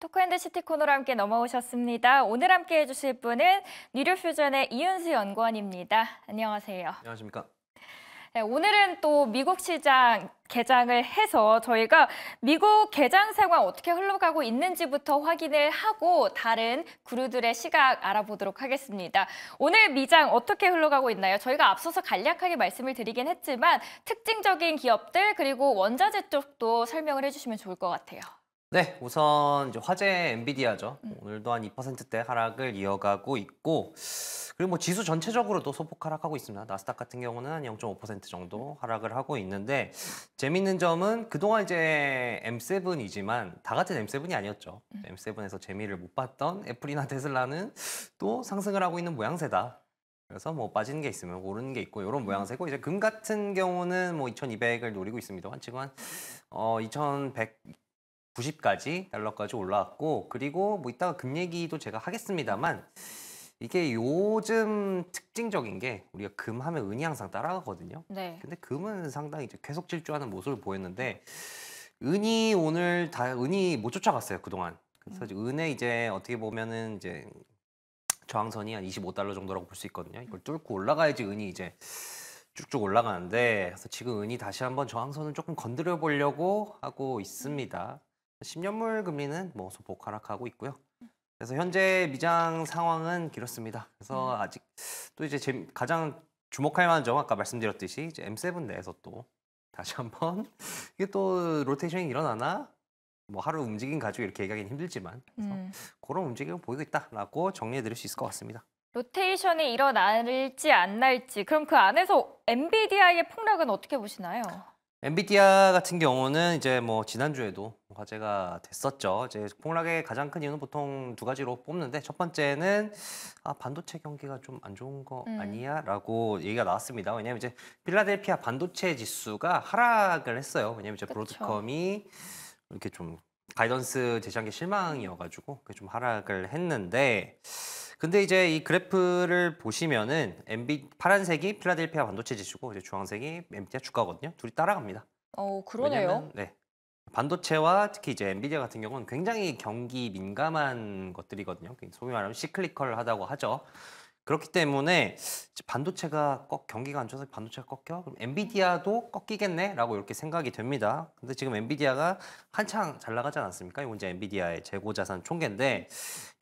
토크앤드시티 코너로 함께 넘어오셨습니다. 오늘 함께 해주실 분은 뉴류퓨전의 이윤수 연구원입니다. 안녕하세요. 안녕하십니까. 네, 오늘은 또 미국 시장 개장을 해서 저희가 미국 개장 상황 어떻게 흘러가고 있는지부터 확인을 하고 다른 그루들의 시각 알아보도록 하겠습니다. 오늘 미장 어떻게 흘러가고 있나요? 저희가 앞서서 간략하게 말씀을 드리긴 했지만 특징적인 기업들 그리고 원자재 쪽도 설명을 해주시면 좋을 것 같아요. 네, 우선 이제 화제 엔비디아죠. 오늘도 한 2%대 하락을 이어가고 있고, 그리고 뭐 지수 전체적으로도 소폭 하락하고 있습니다. 나스닥 같은 경우는 한 0.5% 정도 하락을 하고 있는데, 재밌는 점은 그동안 이제 M7이지만 다 같은 M7이 아니었죠. M7에서 재미를 못 봤던 애플이나 테슬라는 또 상승을 하고 있는 모양새다. 그래서 뭐 빠지는 게 있으면 오르는 게 있고 이런 모양새고, 이제 금 같은 경우는 뭐 2,200을 노리고 있습니다. 지금 한 2,190까지 달러까지 올라왔고, 그리고 뭐 이따가 금 얘기도 제가 하겠습니다만, 이게 요즘 특징적인 게 우리가 금 하면 은이 항상 따라가거든요. 네. 근데 금은 상당히 이제 계속 질주하는 모습을 보였는데, 은이 오늘 은이 못 쫓아갔어요, 그동안. 그래서 은에 이제 어떻게 보면은 이제 저항선이 한 25달러 정도라고 볼 수 있거든요. 이걸 뚫고 올라가야지 은이 이제 쭉쭉 올라가는데, 그래서 지금 은이 다시 한번 저항선을 조금 건드려 보려고 하고 있습니다. 10년물 금리는 뭐 소폭 하락하고 있고요. 그래서 현재 미장 상황은 그렇습니다. 그래서 아직 또 이제 가장 주목할 만한 점, 아까 말씀드렸듯이 이제 M7 내에서 또 다시 한번 이게 또 로테이션이 일어나나, 뭐 하루 움직임 가지고 이렇게 얘기하기는 힘들지만, 그래서 그런 움직임을 보이고 있다라고 정리해 드릴 수 있을 것 같습니다. 로테이션이 일어날지 안 날지, 그럼 그 안에서 엔비디아의 폭락은 어떻게 보시나요? 엔비디아 같은 경우는 이제 뭐 지난주에도 화제가 됐었죠. 이제 폭락의 가장 큰 이유는 보통 두 가지로 뽑는데, 첫 번째는 반도체 경기가 좀 안 좋은 거 아니야라고 얘기가 나왔습니다. 왜냐하면 이제 필라델피아 반도체 지수가 하락을 했어요. 왜냐하면 이제 그쵸. 브로드컴이 이렇게 좀 가이던스 제시한 게 실망이어가지고 그게 좀 하락을 했는데, 근데 이제 이 그래프를 보시면은 파란색이 필라델피아 반도체 지수고 이제 주황색이 엔비디아 주가거든요. 둘이 따라갑니다. 그러네요. 왜냐면 반도체와 특히 이제 엔비디아 같은 경우는 굉장히 경기 민감한 것들이거든요. 소위 말하면 시클리컬하다고 하죠. 그렇기 때문에 반도체가 경기가 안 좋아서 반도체가 꺾여? 그럼 엔비디아도 꺾이겠네라고 이렇게 생각이 됩니다. 근데 지금 엔비디아가 한창 잘 나가지 않았습니까? 이건 이제 엔비디아의 재고 자산 총계인데,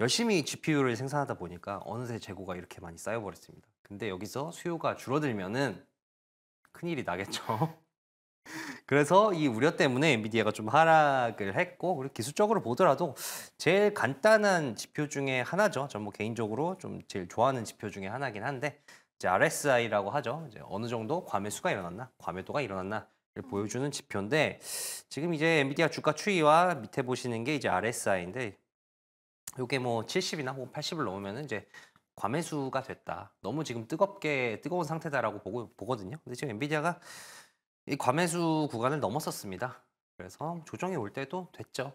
열심히 GPU를 생산하다 보니까 어느새 재고가 이렇게 많이 쌓여버렸습니다. 근데 여기서 수요가 줄어들면은 큰일이 나겠죠. 그래서 이 우려 때문에 엔비디아가 좀 하락을 했고, 그리고 기술적으로 보더라도 제일 간단한 지표 중에 하나죠. 전 뭐 개인적으로 좀 제일 좋아하는 지표 중에 하나긴 한데, 이제 RSI라고 하죠. 이제 어느 정도 과매수가 일어났나, 과매도가 일어났나를 보여주는 지표인데, 지금 이제 엔비디아 주가 추이와 밑에 보시는 게 이제 RSI인데, 요게 뭐 70이나 혹은 80을 넘으면은 이제 과매수가 됐다. 너무 지금 뜨거운 상태다라고 보거든요. 근데 지금 엔비디아가 이 과매수 구간을 넘었었습니다. 그래서 조정이 올 때도 됐죠.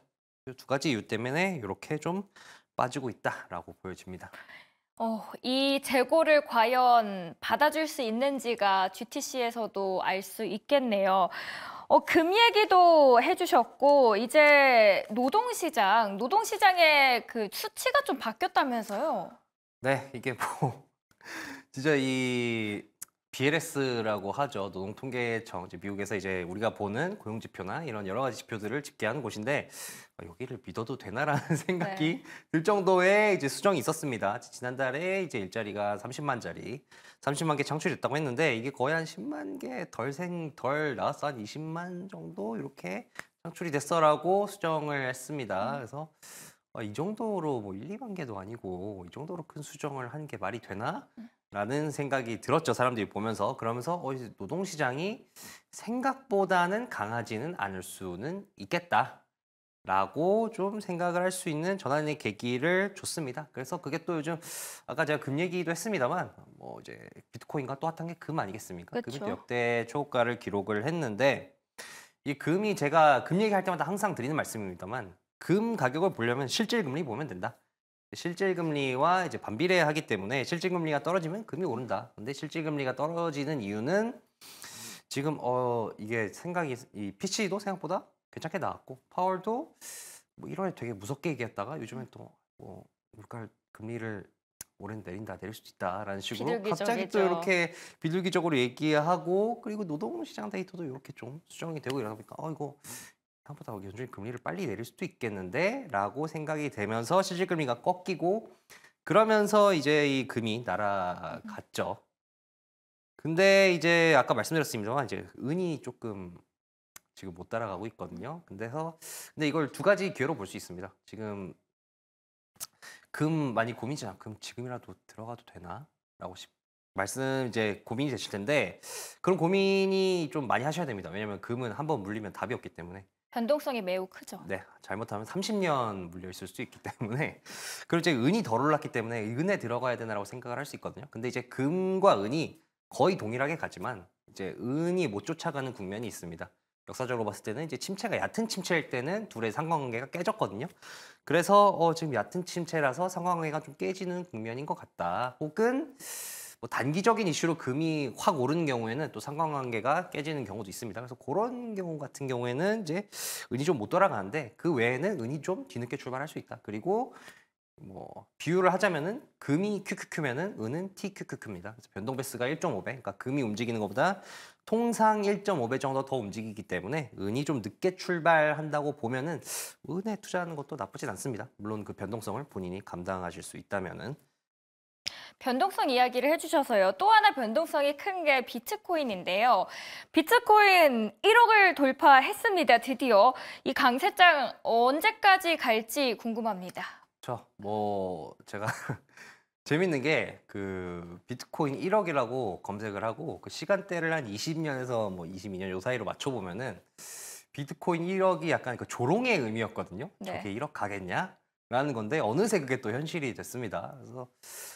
두 가지 이유 때문에 이렇게 좀 빠지고 있다라고 보여집니다. 이 재고를 과연 받아줄 수 있는지가 GTC에서도 알 수 있겠네요. 금 얘기도 해주셨고, 이제 노동시장의 그 수치가 좀 바뀌었다면서요? 네, 이게 뭐 진짜 이 BLS라고 하죠. 노동통계청, 이제 미국에서 이제 우리가 보는 고용지표나 이런 여러 가지 지표들을 집계하는 곳인데, 여기를 믿어도 되나라는 생각이 들 정도의 이제 수정이 있었습니다. 지난달에 이제 일자리가 30만 개 창출됐다고 했는데, 이게 거의 한 10만 개 덜 나왔어. 한 20만 정도 이렇게 창출이 됐어라고 수정을 했습니다. 그래서 이 정도로 뭐 1, 2만 개도 아니고 이 정도로 큰 수정을 한 게 말이 되나? 라는 생각이 들었죠, 사람들이 보면서. 그러면서 이제 노동시장이 생각보다는 강하지는 않을 수는 있겠다라고 좀 생각을 할 수 있는 전환의 계기를 줬습니다. 그래서 그게 또 요즘 아까 제가 금 얘기도 했습니다만, 뭐 이제 비트코인과 또 핫한 게 금 아니겠습니까? 금이 또 그쵸. 역대 초고가를 기록을 했는데, 이 금이 제가 금 얘기할 때마다 항상 드리는 말씀입니다만, 금 가격을 보려면 실질금리 보면 된다. 실질금리와 이제 반비례하기 때문에 실질금리가 떨어지면 금이 오른다. 근데 실질금리가 떨어지는 이유는 지금 이게 이 PC도 생각보다 괜찮게 나왔고, 파월도 뭐 1월에 되게 무섭게 얘기했다가 요즘엔 또 뭐 물가 금리를 올해는 내린다, 내릴 수도 있다라는 식으로 갑자기 또 비둘기적이죠. 이렇게 비둘기적으로 얘기하고 그리고 노동시장 데이터도 이렇게 좀 수정이 되고 이러다 보니까 이거 생각보다 연준이 금리를 빨리 내릴 수도 있겠는데라고 생각이 되면서 실질 금리가 꺾이고 그러면서 이제 이 금이 날아갔죠. 근데 이제 아까 말씀드렸습니다만 이제 은이 조금 지금 못 따라가고 있거든요. 근데 이걸 두 가지 기회로 볼 수 있습니다. 지금 금 많이 고민이잖아. 금 지금이라도 들어가도 되나? 라고 말씀 이제 고민이 되실 텐데 그런 고민이 좀 많이 하셔야 됩니다. 왜냐면 금은 한번 물리면 답이 없기 때문에. 변동성이 매우 크죠. 네, 잘못하면 30년 물려 있을 수 있기 때문에 그리고 이제 은이 덜 올랐기 때문에 은에 들어가야 되나라고 생각을 할 수 있거든요. 근데 이제 금과 은이 거의 동일하게 가지만 이제 은이 못 쫓아가는 국면이 있습니다. 역사적으로 봤을 때는 이제 침체가 얕은 침체일 때는 둘의 상관관계가 깨졌거든요. 그래서 지금 얕은 침체라서 상관관계가 좀 깨지는 국면인 것 같다. 혹은 뭐 단기적인 이슈로 금이 확 오르는 경우에는 또 상관관계가 깨지는 경우도 있습니다. 그래서 그런 경우 같은 경우에는 이제 은이 좀 못 돌아가는데 그 외에는 은이 좀 뒤늦게 출발할 수 있다. 그리고 뭐 비유를 하자면은 금이 QQQ면은 은은 TQQQ입니다. 그래서 변동 배수가 1.5배. 그러니까 금이 움직이는 것보다 통상 1.5배 정도 더 움직이기 때문에 은이 좀 늦게 출발한다고 보면은 은에 투자하는 것도 나쁘진 않습니다. 물론 그 변동성을 본인이 감당하실 수 있다면은. 변동성 이야기를 해주셔서요. 또 하나 변동성이 큰 게 비트코인인데요. 비트코인 1억을 돌파했습니다. 드디어. 이 강세장 언제까지 갈지 궁금합니다. 뭐 제가 재밌는 게 그 비트코인 1억이라고 검색을 하고 그 시간대를 한 20년에서 뭐 22년 요 사이로 맞춰 보면은 비트코인 1억이 약간 그 조롱의 의미였거든요. 네. 저게 1억 가겠냐? 라는 건데 어느새 그게 또 현실이 됐습니다. 그래서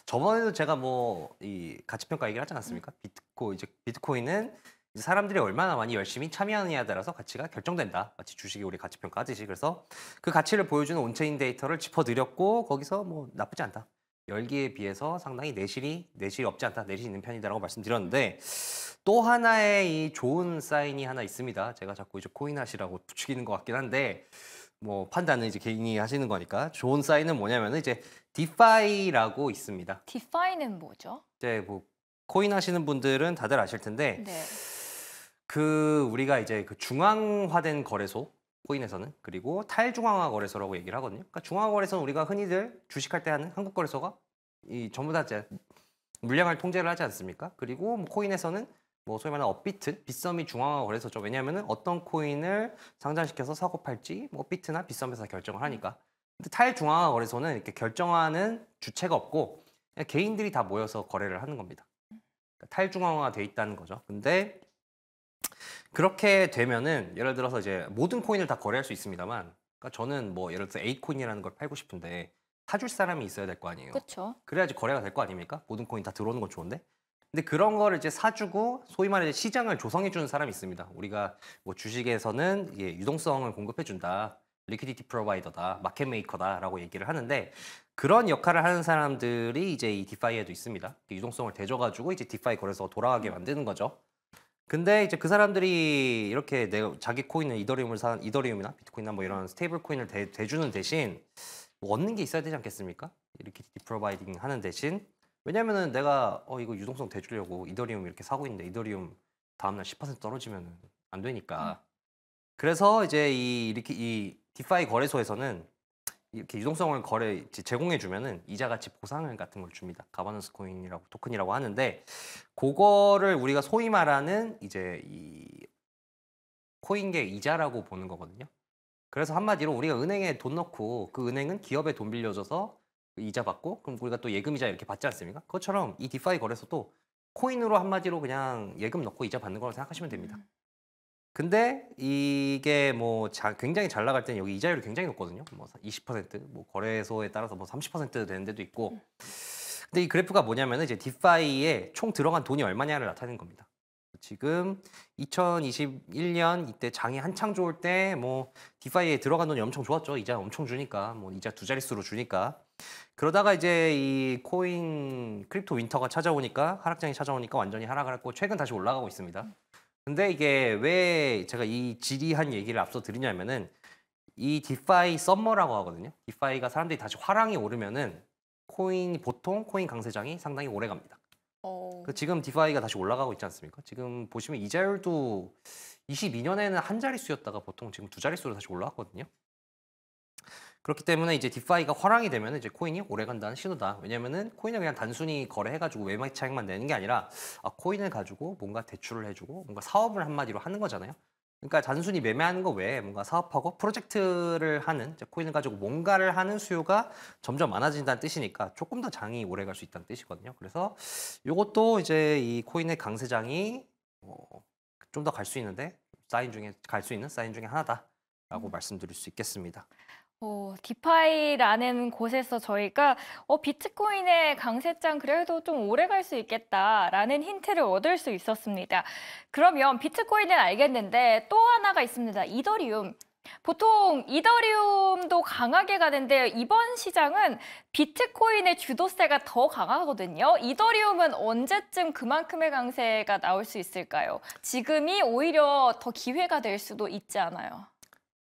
저번에도 제가 뭐 이 가치 평가 얘기를 하지 않았습니까? 비트코인은 이제 사람들이 얼마나 많이 열심히 참여하느냐에 따라서 가치가 결정된다. 마치 주식이 우리 가치 평가하듯이. 그래서 그 가치를 보여주는 온체인 데이터를 짚어드렸고 거기서 뭐 나쁘지 않다. 열기에 비해서 상당히 내실이 없지 않다. 내실이 있는 편이다라고 말씀드렸는데 또 하나의 이 좋은 사인이 하나 있습니다. 제가 자꾸 이제 코인하시라고 부추기는 것 같긴 한데 뭐 판단은 이제 개인이 하시는 거니까 좋은 사인은 뭐냐면은 이제 디파이라고 있습니다. 디파이는 뭐죠? 이제 뭐 코인 하시는 분들은 다들 아실 텐데 네. 그 우리가 이제 그 중앙화된 거래소 코인에서는 그리고 탈중앙화 거래소라고 얘기를 하거든요. 그러니까 중앙화 거래소는 우리가 흔히들 주식할 때 하는 한국 거래소가 이 전부 다 이제 물량을 통제를 하지 않습니까? 그리고 뭐 코인에서는 뭐 소위 말하는 업비트, 빗썸이 중앙화 거래소죠. 왜냐하면은 어떤 코인을 상장시켜서 사고 팔지 뭐 업비트나 빗썸에서 결정을 하니까. 근데 탈중앙화 거래소는 이렇게 결정하는 주체가 없고 그냥 개인들이 다 모여서 거래를 하는 겁니다. 그러니까 탈중앙화가 돼 있다는 거죠. 근데 그렇게 되면은 예를 들어서 이제 모든 코인을 다 거래할 수 있습니다만 그러니까 저는 뭐 예를 들어서 A 코인이라는 걸 팔고 싶은데 사줄 사람이 있어야 될 거 아니에요. 그렇죠. 그래야지 거래가 될 거 아닙니까? 모든 코인 다 들어오는 건 좋은데. 근데 그런 거를 이제 사주고 소위 말해 시장을 조성해 주는 사람이 있습니다. 우리가 뭐 주식에서는 이게 유동성을 공급해 준다. 리퀴디티 프로바이더다. 마켓 메이커다라고 얘기를 하는데 그런 역할을 하는 사람들이 이제 이 디파이에도 있습니다. 유동성을 대줘 가지고 이제 디파이 거래소가 돌아가게 만드는 거죠. 근데 이제 그 사람들이 이렇게 내가 자기 코인을 이더리움이나 비트코인이나 뭐 이런 스테이블 코인을 대주는 대신 뭐 얻는 게 있어야 되지 않겠습니까? 이렇게 디프로바이딩 하는 대신 왜냐면은 내가 이거 유동성 대주려고 이더리움 이렇게 사고 있는데 이더리움 다음날 10% 떨어지면 안 되니까. 그래서 이제 이렇게 이 디파이 거래소에서는 이렇게 유동성을 제공해 주면은 이자 가치 보상을 같은 걸 줍니다. 가버넌스 코인이라고 토큰이라고 하는데 그거를 우리가 소위 말하는 이제 이 코인계 이자라고 보는 거거든요. 그래서 한마디로 우리가 은행에 돈 넣고 그 은행은 기업에 돈 빌려줘서 그 이자 받고 그럼 우리가 또 예금이자 이렇게 받지 않습니까? 그것처럼 이 디파이 거래소도 코인으로 한마디로 그냥 예금 넣고 이자 받는 거라고 생각하시면 됩니다. 근데 이게 뭐 굉장히 잘 나갈 때는 여기 이자율이 굉장히 높거든요. 뭐 20%, 뭐 거래소에 따라서 뭐 30% 되는 데도 있고. 근데 이 그래프가 뭐냐면은 이제 디파이에 총 들어간 돈이 얼마냐를 나타내는 겁니다. 지금 2021년 이때 장이 한창 좋을 때 뭐 디파이에 들어간 돈이 엄청 좋았죠. 이자 엄청 주니까 뭐 이자 두 자릿수로 주니까. 그러다가 이제 이 코인 크립토 윈터가 찾아오니까 하락장이 찾아오니까 완전히 하락을 했고 최근 다시 올라가고 있습니다. 근데 이게 왜 제가 이 지리한 얘기를 앞서 드리냐면은 이 디파이 썸머라고 하거든요. 디파이가 사람들이 다시 화랑이 오르면은 보통 코인 강세장이 상당히 오래 갑니다. 어. 지금 디파이가 다시 올라가고 있지 않습니까? 지금 보시면 이자율도 22년에는 한 자릿수였다가 보통 지금 두 자릿수로 다시 올라왔거든요. 그렇기 때문에 이제 디파이가 화랑이 되면 이제 코인이 오래 간다는 신호다. 왜냐면은 코인을 그냥 단순히 거래해가지고 매매 차익만 내는 게 아니라 코인을 가지고 뭔가 대출을 해주고 뭔가 사업을 한마디로 하는 거잖아요. 그러니까 단순히 매매하는 거 외에 뭔가 사업하고 프로젝트를 하는 이제 코인을 가지고 뭔가를 하는 수요가 점점 많아진다는 뜻이니까 조금 더 장이 오래 갈 수 있다는 뜻이거든요. 그래서 이것도 이제 이 코인의 강세장이 좀 더 갈 수 있는데 갈 수 있는 사인 중에 하나다라고 말씀드릴 수 있겠습니다. 디파이라는 곳에서 저희가 비트코인의 강세장 그래도 좀 오래 갈 수 있겠다라는 힌트를 얻을 수 있었습니다. 그러면 비트코인은 알겠는데 또 하나가 있습니다. 이더리움. 보통 이더리움도 강하게 가는데 이번 시장은 비트코인의 주도세가 더 강하거든요. 이더리움은 언제쯤 그만큼의 강세가 나올 수 있을까요? 지금이 오히려 더 기회가 될 수도 있지 않아요?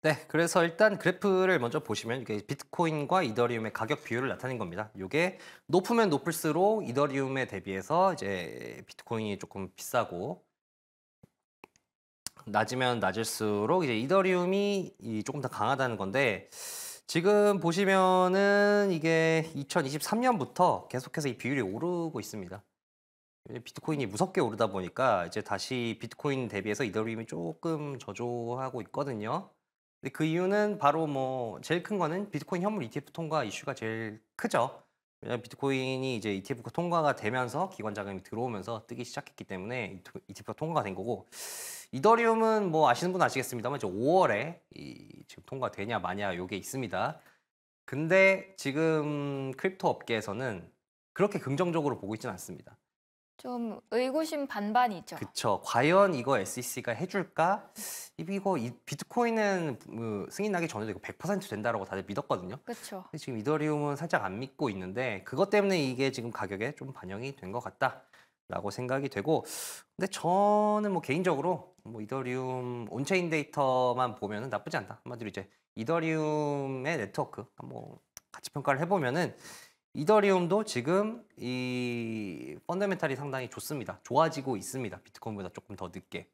네, 그래서 일단 그래프를 먼저 보시면 이게 비트코인과 이더리움의 가격 비율을 나타낸 겁니다. 이게 높으면 높을수록 이더리움에 대비해서 이제 비트코인이 조금 비싸고 낮으면 낮을수록 이제 이더리움이 조금 더 강하다는 건데 지금 보시면은 이게 2023년부터 계속해서 이 비율이 오르고 있습니다. 비트코인이 무섭게 오르다 보니까 이제 다시 비트코인 대비해서 이더리움이 조금 저조하고 있거든요. 근데 그 이유는 바로 뭐 제일 큰 거는 비트코인 현물 ETF 통과 이슈가 제일 크죠. 왜냐면 비트코인이 이제 ETF가 통과가 되면서 기관 자금이 들어오면서 뜨기 시작했기 때문에 ETF가 통과가 된 거고 이더리움은 뭐 아시는 분은 아시겠습니다만 이제 5월에 지금 통과되냐 마냐 요게 있습니다. 근데 지금 크립토 업계에서는 그렇게 긍정적으로 보고 있지는 않습니다. 좀 의구심 반반이죠. 그쵸. 과연 이거 SEC가 해줄까? 이 비트코인은 승인 나기 전에도 이거 100% 된다라고 다들 믿었거든요. 그렇죠. 근데 지금 이더리움은 살짝 안 믿고 있는데 그것 때문에 이게 지금 가격에 좀 반영이 된 것 같다라고 생각이 되고 근데 저는 뭐 개인적으로 뭐 이더리움 온체인 데이터만 보면은 나쁘지 않다. 한마디로 이제 이더리움의 네트워크 뭐 같이 평가를 해보면은 이더리움도 지금 이 펀더멘탈이 상당히 좋습니다. 좋아지고 있습니다. 비트코인보다 조금 더 늦게.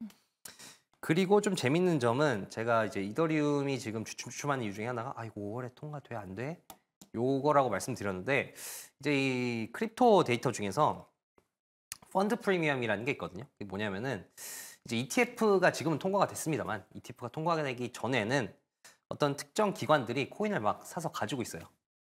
그리고 좀 재밌는 점은 제가 이제 이더리움이 지금 주춤주춤하는 이유 중에 하나가 이거 5월에 통과돼 안 돼? 요거라고 말씀드렸는데 이제 이 크립토 데이터 중에서 펀드 프리미엄이라는 게 있거든요. 이게 뭐냐면은 이제 ETF가 지금은 통과가 됐습니다만 ETF가 통과가 되기 전에는 어떤 특정 기관들이 코인을 막 사서 가지고 있어요.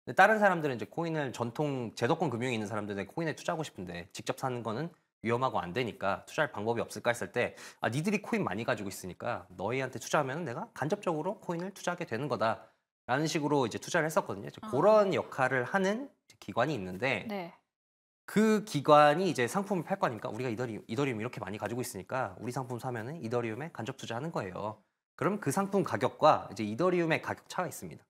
근데 다른 사람들은 이제 코인을 전통 제도권 금융이 있는 사람들은 코인에 투자하고 싶은데 직접 사는 거는 위험하고 안 되니까 투자할 방법이 없을까 했을 때 니들이 코인 많이 가지고 있으니까 너희한테 투자하면 내가 간접적으로 코인을 투자하게 되는 거다라는 식으로 이제 투자를 했었거든요. 그런 역할을 하는 기관이 있는데 네. 그 기관이 이제 상품을 팔 거니까 우리가 이더리움 이렇게 많이 가지고 있으니까 우리 상품 사면은 이더리움에 간접 투자하는 거예요. 그럼 그 상품 가격과 이제 이더리움의 가격 차가 있습니다.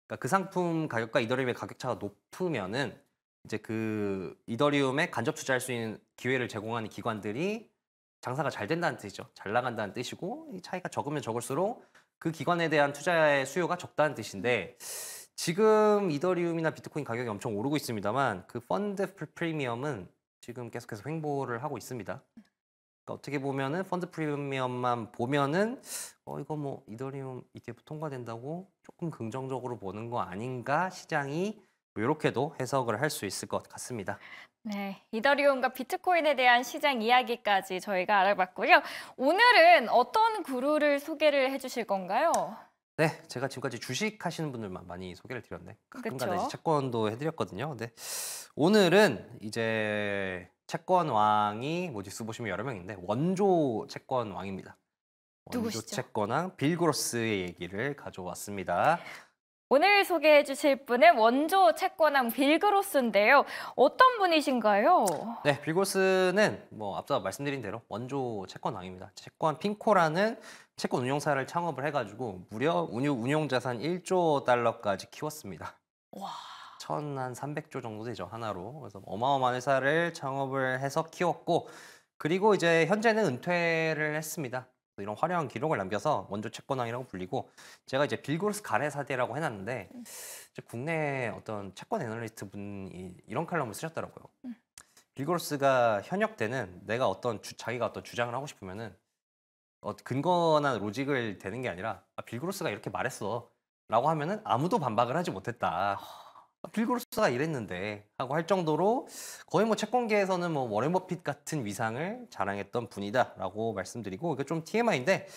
그러니까 그 상품 가격과 이더리움의 가격 차가 높으면은 이제 그 이더리움에 간접 투자할 수 있는 기회를 제공하는 기관들이 장사가 잘 된다는 뜻이죠. 잘 나간다는 뜻이고 이 차이가 적으면 적을수록 그 기관에 대한 투자의 수요가 적다는 뜻인데 지금 이더리움이나 비트코인 가격이 엄청 오르고 있습니다만 그 펀드 프리미엄은 지금 계속해서 횡보를 하고 있습니다. 그러니까 어떻게 보면은 펀드 프리미엄만 보면은 이거 뭐 이더리움 ETF 통과된다고 조금 긍정적으로 보는 거 아닌가 시장이 이렇게도 해석을 할 수 있을 것 같습니다. 네, 이더리움과 비트코인에 대한 시장 이야기까지 저희가 알아봤고요. 오늘은 어떤 그루를 소개를 해주실 건가요? 네, 제가 지금까지 주식 하시는 분들만 많이 소개를 드렸네. 가끔가다 그쵸. 이제 채권도 해드렸거든요. 근데 오늘은 이제 채권 왕이 뉴스 보시면 여러 명인데 원조 채권 왕입니다. 원조 누구시죠? 채권왕 빌 그로스의 얘기를 가져왔습니다. 오늘 소개해 주실 분은 원조 채권왕 빌 그로스인데요. 어떤 분이신가요? 네, 빌 그로스는 뭐 앞서 말씀드린 대로 원조 채권 왕입니다. 채권 핑코라는 채권 운용사를 창업을 해가지고 무려 운용 자산 1조 달러까지 키웠습니다. 와. 1,300조 정도 되죠, 하나로. 그래서 어마어마한 회사를 창업을 해서 키웠고 그리고 이제 현재는 은퇴를 했습니다. 이런 화려한 기록을 남겨서 원조 채권왕이라고 불리고 제가 이제 빌고르스 가레사대라고 해놨는데 이제 국내 어떤 채권 애널리스트 분이 이런 칼럼을 쓰셨더라고요. 빌고르스가 현역 때는 내가 자기가 어떤 주장을 하고 싶으면은 근거나 로직을 대는 게 아니라 빌고르스가 이렇게 말했어 라고 하면은 아무도 반박을 하지 못했다. 빌고르스가 이랬는데 하고 할 정도로 거의 뭐 채권계에서는 뭐 워렌 버핏 같은 위상을 자랑했던 분이다라고 말씀드리고 이게 좀 TMI인데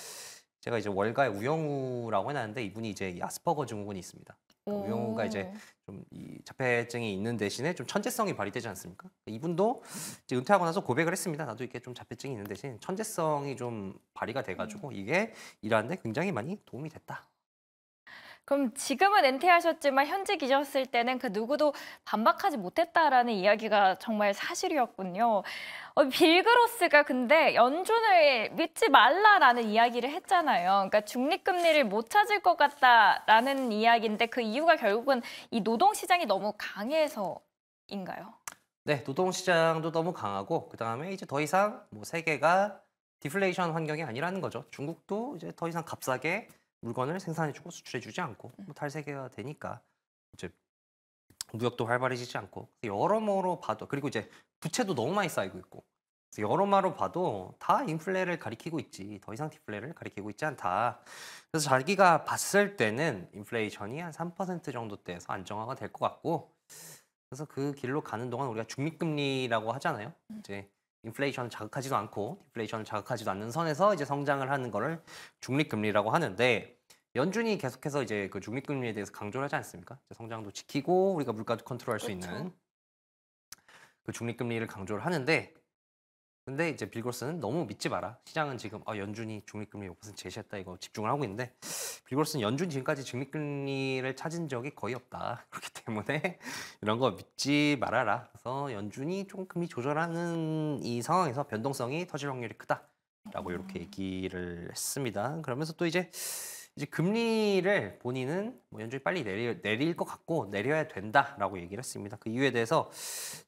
제가 이제 월가의 우영우라고 해놨는데 이분이 이제 아스퍼거 증후군이 있습니다. 우영우가 이제 좀 이 자폐증이 있는 대신에 좀 천재성이 발휘되지 않습니까? 이분도 이제 은퇴하고 나서 고백을 했습니다. 나도 이렇게 좀 자폐증이 있는 대신 천재성이 좀 발휘가 돼가지고 이게 일하는데 굉장히 많이 도움이 됐다. 그럼 지금은 은퇴하셨지만 현직이셨을 때는 그 누구도 반박하지 못했다라는 이야기가 정말 사실이었군요. 빌그로스가 근데 연준을 믿지 말라라는 이야기를 했잖아요. 그러니까 중립금리를 못 찾을 것 같다라는 이야기인데 그 이유가 결국은 이 노동시장이 너무 강해서인가요? 네, 노동시장도 너무 강하고 그다음에 이제 더 이상 뭐 세계가 디플레이션 환경이 아니라는 거죠. 중국도 이제 더 이상 값싸게 물건을 생산해주고 수출해주지 않고 뭐 탈세계가 되니까 이제 무역도 활발해지지 않고 여러모로 봐도 그리고 이제 부채도 너무 많이 쌓이고 있고 그래서 여러모로 봐도 다 인플레를 가리키고 있지 더 이상 디플레를 가리키고 있지 않다. 그래서 자기가 봤을 때는 인플레이션이 한 3% 정도대에서 안정화가 될 것 같고 그래서 그 길로 가는 동안 우리가 중립금리라고 하잖아요. 이제 인플레이션을 자극하지도 않고 디플레이션을 자극하지도 않는 선에서 이제 성장을 하는 거를 중립금리라고 하는데 연준이 계속해서 이제 그 중립금리에 대해서 강조를 하지 않습니까? 이제 성장도 지키고 우리가 물가도 컨트롤할 수 있는 그 중립금리를 강조를 하는데 근데 이제 빌고스는 너무 믿지 마라. 시장은 지금 연준이 중립금리 5% 제시했다 이거 집중을 하고 있는데 빌고스는 연준 지금까지 중립금리를 찾은 적이 거의 없다. 그렇기 때문에 이런 거 믿지 말아라. 그래서 연준이 조금 금리 조절하는 이 상황에서 변동성이 터질 확률이 크다라고 이렇게 얘기를 했습니다. 그러면서 또 이제 금리를 본인은 뭐 연준이 빨리 내릴 것 같고 내려야 된다라고 얘기를 했습니다. 그 이유에 대해서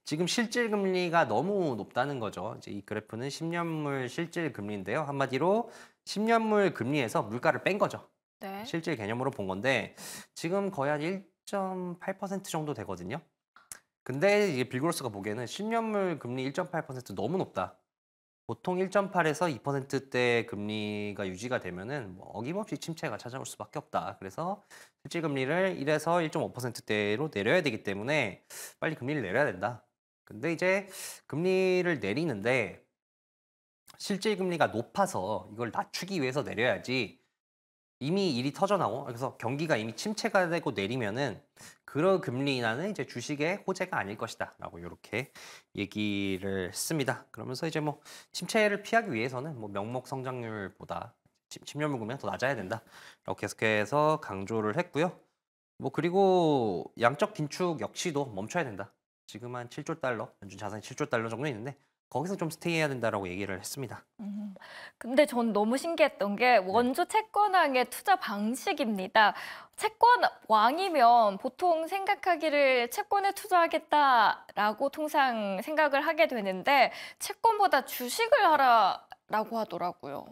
지금 실질 금리가 너무 높다는 거죠. 이제 이 그래프는 10년물 실질 금리인데요. 한마디로 10년물 금리에서 물가를 뺀 거죠. 네. 실질 개념으로 본 건데 지금 거의 한 1.8% 정도 되거든요. 근데 이게 빌고로스가 보기에는 10년물 금리 1.8% 너무 높다. 보통 1.8에서 2%대 금리가 유지가 되면은 뭐 어김없이 침체가 찾아올 수밖에 없다. 그래서 실질 금리를 1에서 1.5%대로 내려야 되기 때문에 빨리 금리를 내려야 된다. 근데 이제 금리를 내리는데 실질 금리가 높아서 이걸 낮추기 위해서 내려야지 이미 일이 터져나고 그래서 경기가 이미 침체가 되고 내리면은 그런 금리 인하는 이제 주식의 호재가 아닐 것이다라고 이렇게 얘기를 했습니다. 그러면서 이제 뭐 침체를 피하기 위해서는 뭐 명목 성장률보다 10년물 금리가 더 낮아야 된다라고 계속해서 강조를 했고요. 뭐 그리고 양적 긴축 역시도 멈춰야 된다. 지금 한 7조 달러, 연준 자산이 7조 달러 정도 있는데 거기서 좀 스테이해야 된다라고 얘기를 했습니다. 근데 전 너무 신기했던 게 원조 채권왕의 투자 방식입니다. 채권왕이면 보통 생각하기를 채권에 투자하겠다라고 통상 생각을 하게 되는데 채권보다 주식을 하라라고 하더라고요.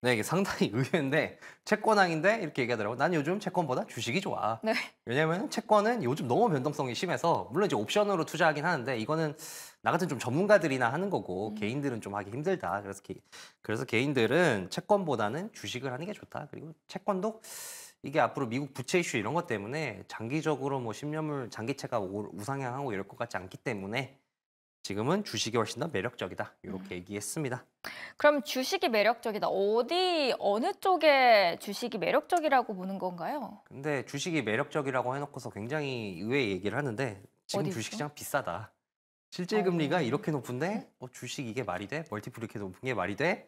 네, 이게 상당히 의외인데 채권왕인데 이렇게 얘기하더라고요. 난 요즘 채권보다 주식이 좋아. 네. 왜냐면 채권은 요즘 너무 변동성이 심해서 물론 이제 옵션으로 투자하긴 하는데 이거는 나 같은 좀 전문가들이나 하는 거고 개인들은 좀 하기 힘들다. 그래서 개인들은 채권보다는 주식을 하는 게 좋다. 그리고 채권도 이게 앞으로 미국 부채 이슈 이런 것 때문에 장기적으로 뭐 10년물 장기채가 우상향하고 이럴 것 같지 않기 때문에 지금은 주식이 훨씬 더 매력적이다. 이렇게 얘기했습니다. 그럼 주식이 매력적이다. 어느 쪽에 주식이 매력적이라고 보는 건가요? 근데 주식이 매력적이라고 해놓고서 굉장히 의외의 얘기를 하는데 지금 어디죠? 주식시장 비싸다. 실질 금리가 이렇게 높은데 주식 이게 말이 돼? 멀티플 이렇게 높은 게 말이 돼?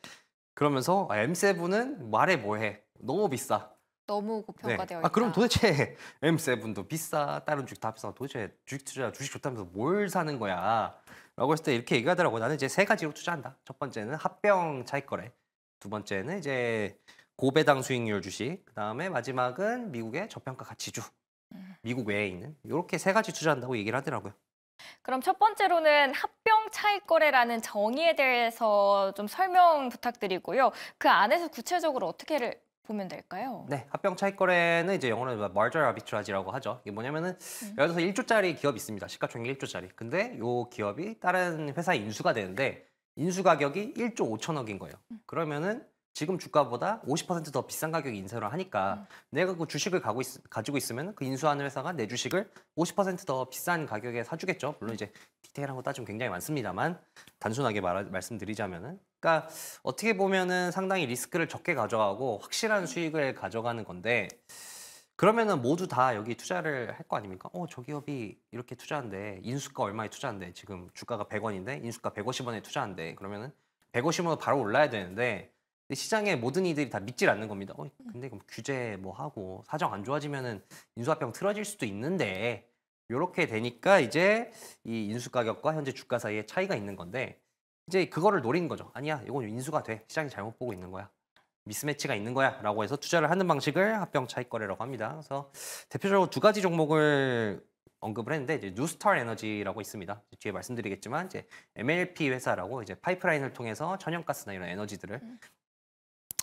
그러면서 M7은 말해 뭐해? 너무 비싸. 너무 네. 고평가되어 있다. 그럼 도대체 M7도 비싸, 다른 주식 다 비싸. 도대체 주식 투자, 주식 좋다면서 뭘 사는 거야? 라고 했을 때 이렇게 얘기하더라고. 나는 이제 세 가지로 투자한다. 첫 번째는 합병 차익 거래. 두 번째는 이제 고배당 수익률 주식. 그다음에 마지막은 미국의 저평가 가치주. 미국 외에 있는 이렇게 세 가지 투자한다고 얘기를 하더라고요. 그럼 첫 번째로는 합병 차익 거래라는 정의에 대해서 좀 설명 부탁드리고요. 그 안에서 구체적으로 어떻게를 보면 될까요? 네, 합병 차익 거래는 이제 영어로 merger arbitrage라고 하죠. 이게 뭐냐면은 예를 들어서 1조짜리 기업이 있습니다. 시가총액 1조짜리. 근데 요 기업이 다른 회사에 인수가 되는데 인수 가격이 1조 5천억인 거예요. 그러면은 지금 주가보다 50%더 비싼 가격에 인수를 하니까 내가 그 주식을 가지고 있으면 그 인수하는 회사가 내 주식을 50%더 비싼 가격에 사주겠죠. 물론 이제 디테일한 거 따지면 굉장히 많습니다만 단순하게 말씀드리자면은 그러니까 어떻게 보면은 상당히 리스크를 적게 가져가고 확실한 수익을 가져가는 건데 그러면은 모두 다 여기 투자를 할 거 아닙니까? 저 기업이 이렇게 투자한데 인수가 얼마에 투자한대? 지금 주가가 100원인데 인수가 150원에 투자한대. 그러면은 150원으로 바로 올라야 되는데 근데 시장의 모든 이들이 다 믿질 않는 겁니다. 근데 그럼 규제 뭐 하고 사정 안 좋아지면은 인수합병 틀어질 수도 있는데 요렇게 되니까 이제 이 인수 가격과 현재 주가 사이에 차이가 있는 건데 이제 그거를 노린 거죠. 아니야, 이건 인수가 돼. 시장이 잘못 보고 있는 거야. 미스매치가 있는 거야. 라고 해서 투자를 하는 방식을 합병 차익 거래라고 합니다. 그래서 대표적으로 두 가지 종목을 언급을 했는데 이제 뉴스타 에너지라고 있습니다. 뒤에 말씀드리겠지만 이제 MLP 회사라고 이제 파이프라인을 통해서 천연가스나 이런 에너지들을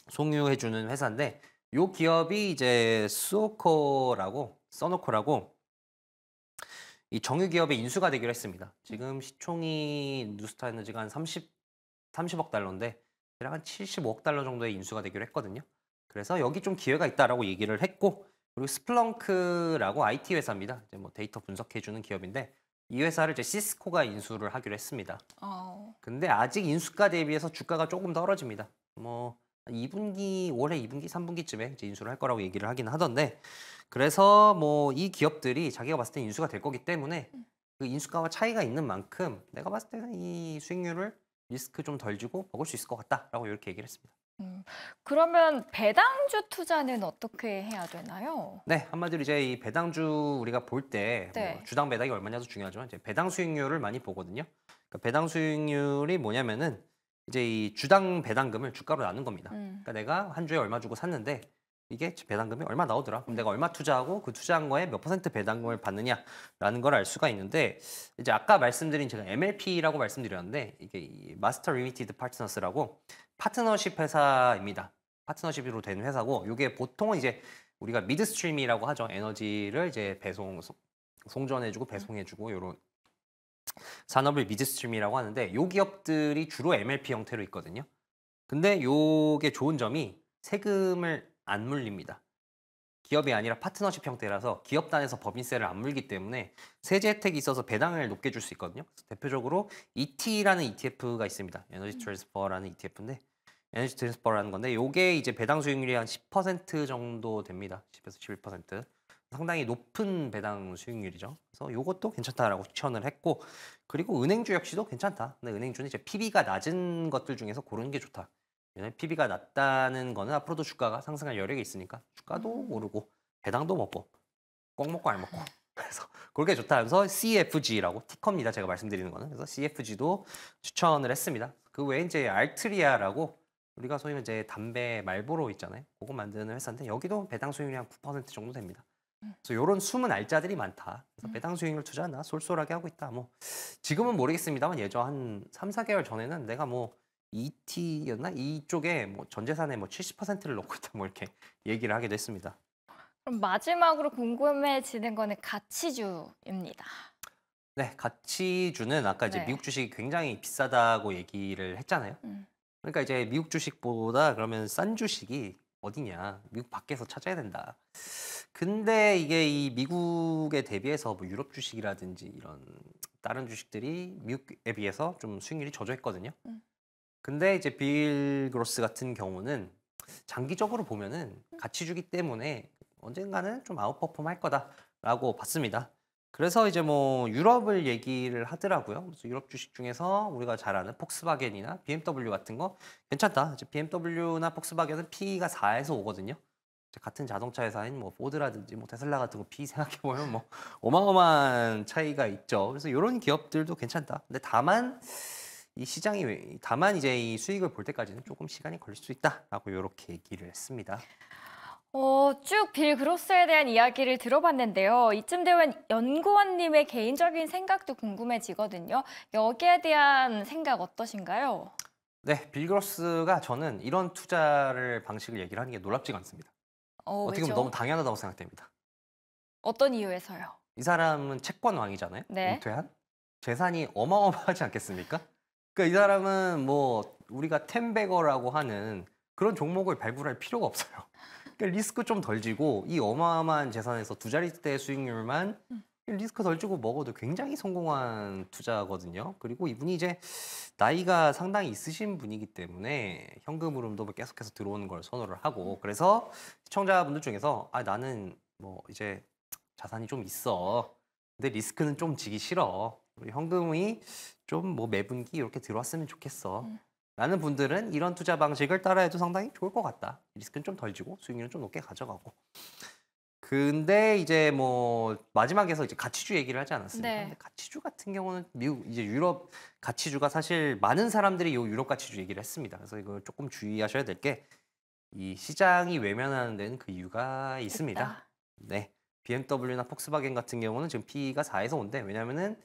송유해주는 회사인데 요 기업이 이제 써노코라고 이 정유 기업의 인수가 되기로 했습니다. 지금 시총이 뉴스타 에너지가 한 30억 달러인데 대략 한 75억 달러 정도의 인수가 되기로 했거든요. 그래서 여기 좀 기회가 있다라고 얘기를 했고 그리고 스플렁크라고 IT 회사입니다. 이제 뭐 데이터 분석해주는 기업인데 이 회사를 이제 시스코가 인수를 하기로 했습니다. 근데 아직 인수가 대비해서 주가가 조금 떨어집니다. 뭐 2분기 올해 2분기 3분기쯤에 이제 인수를 할 거라고 얘기를 하긴 하던데 그래서 뭐 이 기업들이 자기가 봤을 때 인수가 될 거기 때문에 그 인수가와 차이가 있는 만큼 내가 봤을 때는 이 수익률을 리스크 좀 덜 주고 먹을 수 있을 것 같다라고 이렇게 얘기를 했습니다. 그러면 배당주 투자는 어떻게 해야 되나요? 네, 한마디로 이제 이 배당주 우리가 볼 때 네. 주당 배당이 얼마냐도 중요하지만 이제 배당 수익률을 많이 보거든요. 그러니까 배당 수익률이 뭐냐면은 이제 이 주당 배당금을 주가로 나눈 겁니다. 그러니까 내가 한 주에 얼마 주고 샀는데 이게 배당금이 얼마 나오더라. 그럼 내가 얼마 투자하고 그 투자한 거에 몇 퍼센트 배당금을 받느냐라는 걸 알 수가 있는데 이제 아까 말씀드린 제가 MLP라고 말씀드렸는데 이게 이 마스터 리미티드 파트너스라고 파트너십 회사입니다. 파트너십으로 된 회사고 이게 보통은 이제 우리가 미드스트림이라고 하죠. 에너지를 이제 송전해주고 배송해주고 이런 산업을 미드스트림이라고 하는데 요 기업들이 주로 MLP 형태로 있거든요. 근데 요게 좋은 점이 세금을 안 물립니다. 기업이 아니라 파트너십 형태라서 기업단에서 법인세를 안 물기 때문에 세제 혜택이 있어서 배당을 높게 줄 수 있거든요. 그래서 대표적으로 ET라는 ETF가 있습니다. 에너지 트랜스퍼라는 ETF인데 에너지 트랜스퍼라는 건데 요게 이제 배당 수익률이 한 10% 정도 됩니다. 10에서 11%. 상당히 높은 배당 수익률이죠. 그래서 요것도 괜찮다라고 추천을 했고 그리고 은행주 역시도 괜찮다. 근데 은행주는 이제 PB가 낮은 것들 중에서 고르는 게 좋다. 왜냐면 PB가 낮다는 거는 앞으로도 주가가 상승할 여력이 있으니까 주가도 오르고 배당도 먹고 꼭 먹고 안 먹고 그래서 그렇게 좋다 하면서 CFG라고 티커입니다. 제가 말씀드리는 거는. 그래서 CFG도 추천을 했습니다. 그 외에 이제 알트리아라고 우리가 소위 이제 담배 말보로 있잖아요. 그거 만드는 회사인데 여기도 배당 수익률이 한 9% 정도 됩니다. 그래서 이런 숨은 알짜들이 많다. 그래서 배당 수익률 투자나 쏠쏠하게 하고 있다. 뭐 지금은 모르겠습니다만 예전 한 3, 4개월 전에는 내가 뭐 ET였나? 이쪽에 뭐 전 재산의 뭐 70%를 넣고 있다. 뭐 이렇게 얘기를 하기도 했습니다. 그럼 마지막으로 궁금해지는 거는 가치주입니다. 네, 가치주는 아까 이제 네. 미국 주식이 굉장히 비싸다고 얘기를 했잖아요. 그러니까 이제 미국 주식보다 그러면 싼 주식이 어디냐? 미국 밖에서 찾아야 된다. 근데 이게 이 미국에 대비해서 뭐 유럽 주식이라든지 이런 다른 주식들이 미국에 비해서 좀 수익률이 저조했거든요. 근데 이제 빌 그로스 같은 경우는 장기적으로 보면은 가치주기 때문에 언젠가는 좀 아웃퍼폼 할 거다라고 봤습니다. 그래서 이제 뭐 유럽을 얘기를 하더라고요. 그래서 유럽 주식 중에서 우리가 잘 아는 폭스바겐이나 BMW 같은 거 괜찮다. 이제 BMW나 폭스바겐은 P가 4에서 5거든요. 같은 자동차 회사인 뭐 포드라든지 뭐 테슬라 같은 거 P 생각해 보면 뭐 어마어마한 차이가 있죠. 그래서 이런 기업들도 괜찮다. 근데 다만 이제 이 수익을 볼 때까지는 조금 시간이 걸릴 수 있다라고 이렇게 얘기를 했습니다. 쭉 빌 그로스에 대한 이야기를 들어봤는데요. 이쯤 되면 연구원님의 개인적인 생각도 궁금해지거든요. 여기에 대한 생각 어떠신가요? 네, 빌 그로스가 저는 이런 투자를 방식을 얘기를 하는 게 놀랍지가 않습니다. 어떻게 보면 왜죠? 너무 당연하다고 생각됩니다. 어떤 이유에서요? 이 사람은 채권 왕이잖아요. 네. 은퇴한 재산이 어마어마하지 않겠습니까? 그러니까 이 사람은 뭐 우리가 텐베거라고 하는 그런 종목을 발굴할 필요가 없어요. 그러니까 리스크 좀 덜 지고 이 어마어마한 재산에서 두 자릿대 수익률만 리스크 덜 지고 먹어도 굉장히 성공한 투자거든요. 그리고 이분이 이제 나이가 상당히 있으신 분이기 때문에 현금 흐름도 계속해서 들어오는 걸 선호를 하고 그래서 시청자분들 중에서 아 나는 뭐 이제 자산이 좀 있어. 근데 리스크는 좀 지기 싫어. 우리 현금이 좀 뭐 매분기 이렇게 들어왔으면 좋겠어. 라는 분들은 이런 투자 방식을 따라해도 상당히 좋을 것 같다. 리스크는 좀 덜 지고 수익률은 좀 높게 가져가고. 근데 이제 뭐 마지막에서 이제 가치주 얘기를 하지 않았습니까? 네. 근데 가치주 같은 경우는 미국 이제 유럽 가치주가 사실 많은 사람들이 이 유럽 가치주 얘기를 했습니다. 그래서 이거 조금 주의하셔야 될 게 이 시장이 외면하는 데는 그 이유가 있습니다. 있다. 네. BMW나 폭스바겐 같은 경우는 지금 PE가 4에서 5인데 왜냐면은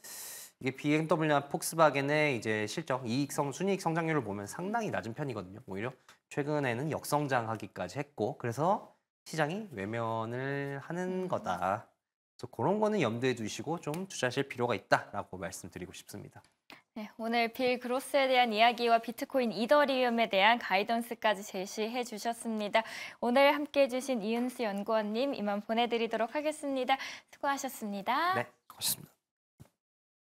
이게 BMW나 폭스바겐의 이제 실적, 이익성, 순이익 성장률을 보면 상당히 낮은 편이거든요. 오히려 최근에는 역성장하기까지 했고 그래서 시장이 외면을 하는 거다. 그래서 그런 거는 염두에 두시고 좀 투자하실 필요가 있다라고 말씀드리고 싶습니다. 네, 오늘 빌 그로스에 대한 이야기와 비트코인 이더리움에 대한 가이던스까지 제시해 주셨습니다. 오늘 함께해 주신 이은수 연구원님 이만 보내드리도록 하겠습니다. 수고하셨습니다. 네, 고맙습니다.